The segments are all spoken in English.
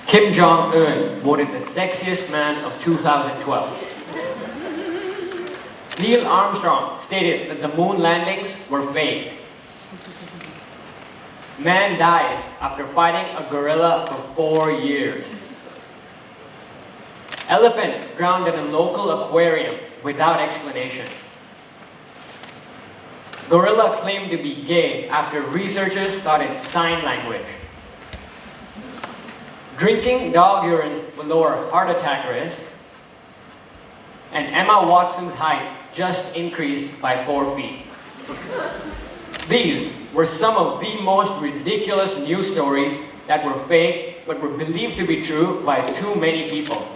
Kim Jong-un voted the sexiest man of 2012. Neil Armstrong stated that the moon landings were fake. Man dies after fighting a gorilla for 4 years. Elephant drowned in a local aquarium without explanation. Gorilla claimed to be gay after researchers thought it's sign language. Drinking dog urine will lower heart attack risk. And Emma Watson's height just increased by 4 feet. These were some of the most ridiculous news stories that were fake but were believed to be true by too many people.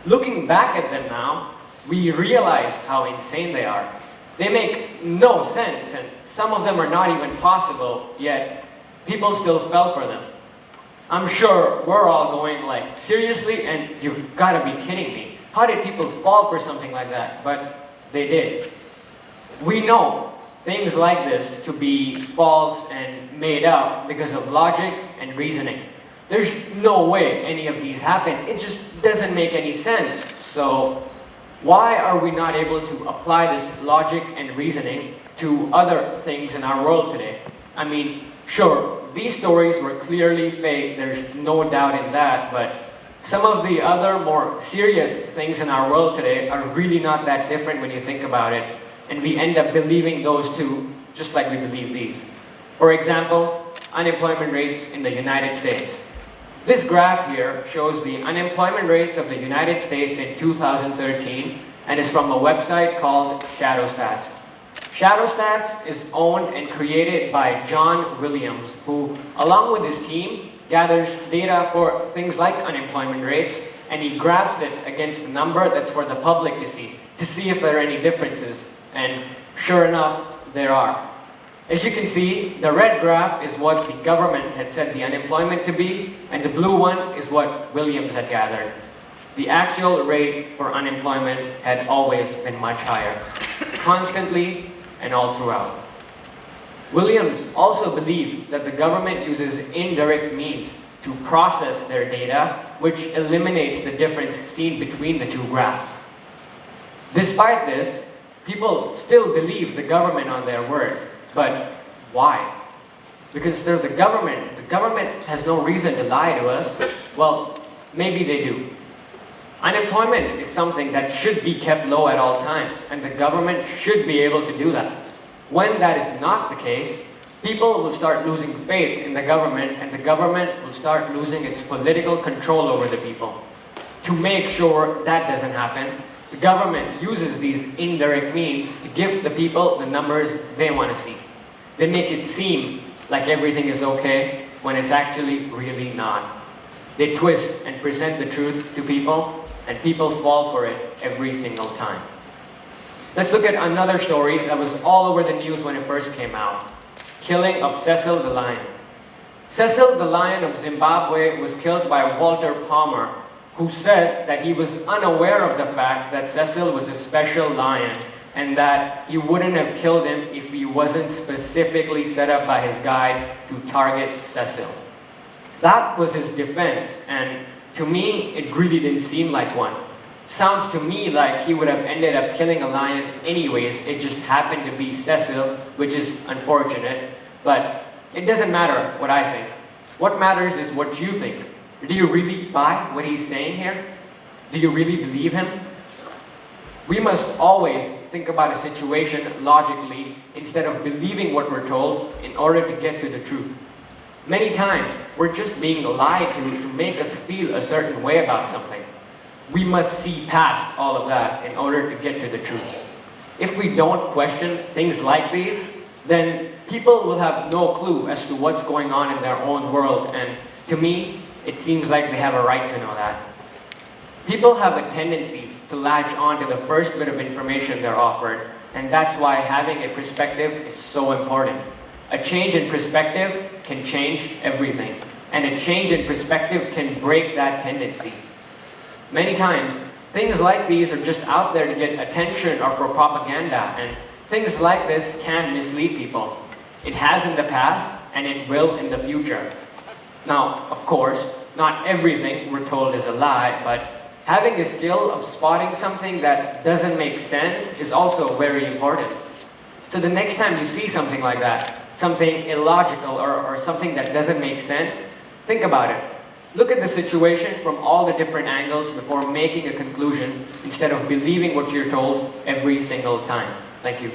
Looking back at them now, we realize how insane they are. They make no sense, and some of them are not even possible, yet people still fell for them. I'm sure we're all going like, seriously? And you've got to be kidding me. How did people fall for something like that? But they did. We know things like this to be false and made up because of logic and reasoning. There's no way any of these happen. It just doesn't make any sense. So why are we not able to apply this logic and reasoning to other things in our world today? I mean, sure, these stories were clearly fake, there's no doubt in that, but some of the other more serious things in our world today are really not that different when you think about it, and we end up believing those too, just like we believe these. For example, unemployment rates in the United States. This graph here shows the unemployment rates of the United States in 2013, and is from a website called ShadowStats. ShadowStats is owned and created by John Williams, who, along with his team, gathers data for things like unemployment rates, and he graphs it against the number that's for the public to see if there are any differences. And sure enough, there are. As you can see, the red graph is what the government had set the unemployment to be, and the blue one is what Williams had gathered. The actual rate for unemployment had always been much higher, constantly and all throughout. Williams also believes that the government uses indirect means to process their data, which eliminates the difference seen between the two graphs. Despite this, people still believe the government on their word. But why? Because they're the government. The government has no reason to lie to us. Well, maybe they do. Unemployment is something that should be kept low at all times, and the government should be able to do that. When that is not the case, people will start losing faith in the government, and the government will start losing its political control over the people. To make sure that doesn't happen, the government uses these indirect means to give the people the numbers they want to see. They make it seem like everything is okay when it's actually really not. They twist and present the truth to people, and people fall for it every single time. Let's look at another story that was all over the news when it first came out. Killing of Cecil the lion. Cecil the lion of Zimbabwe was killed by Walter Palmer, who said that he was unaware of the fact that Cecil was a special lion and that he wouldn't have killed him if he wasn't specifically set up by his guide to target Cecil. That was his defense, and to me, it really didn't seem like one. Sounds to me like he would have ended up killing a lion anyways, it just happened to be Cecil, which is unfortunate, but it doesn't matter what I think. What matters is what you think. Do you really buy what he's saying here? Do you really believe him? We must always think about a situation logically instead of believing what we're told in order to get to the truth. Many times, we're just being lied to make us feel a certain way about something. We must see past all of that in order to get to the truth. If we don't question things like these, then people will have no clue as to what's going on in their own world, and to me, it seems like they have a right to know that. People have a tendency to latch on to the first bit of information they're offered, and that's why having a perspective is so important. A change in perspective can change everything, and a change in perspective can break that tendency. Many times, things like these are just out there to get attention or for propaganda, and things like this can mislead people. It has in the past, and it will in the future. Now, of course, not everything we're told is a lie, but having a skill of spotting something that doesn't make sense is also very important. So the next time you see something like that, something illogical or something that doesn't make sense, think about it. Look at the situation from all the different angles before making a conclusion instead of believing what you're told every single time. Thank you.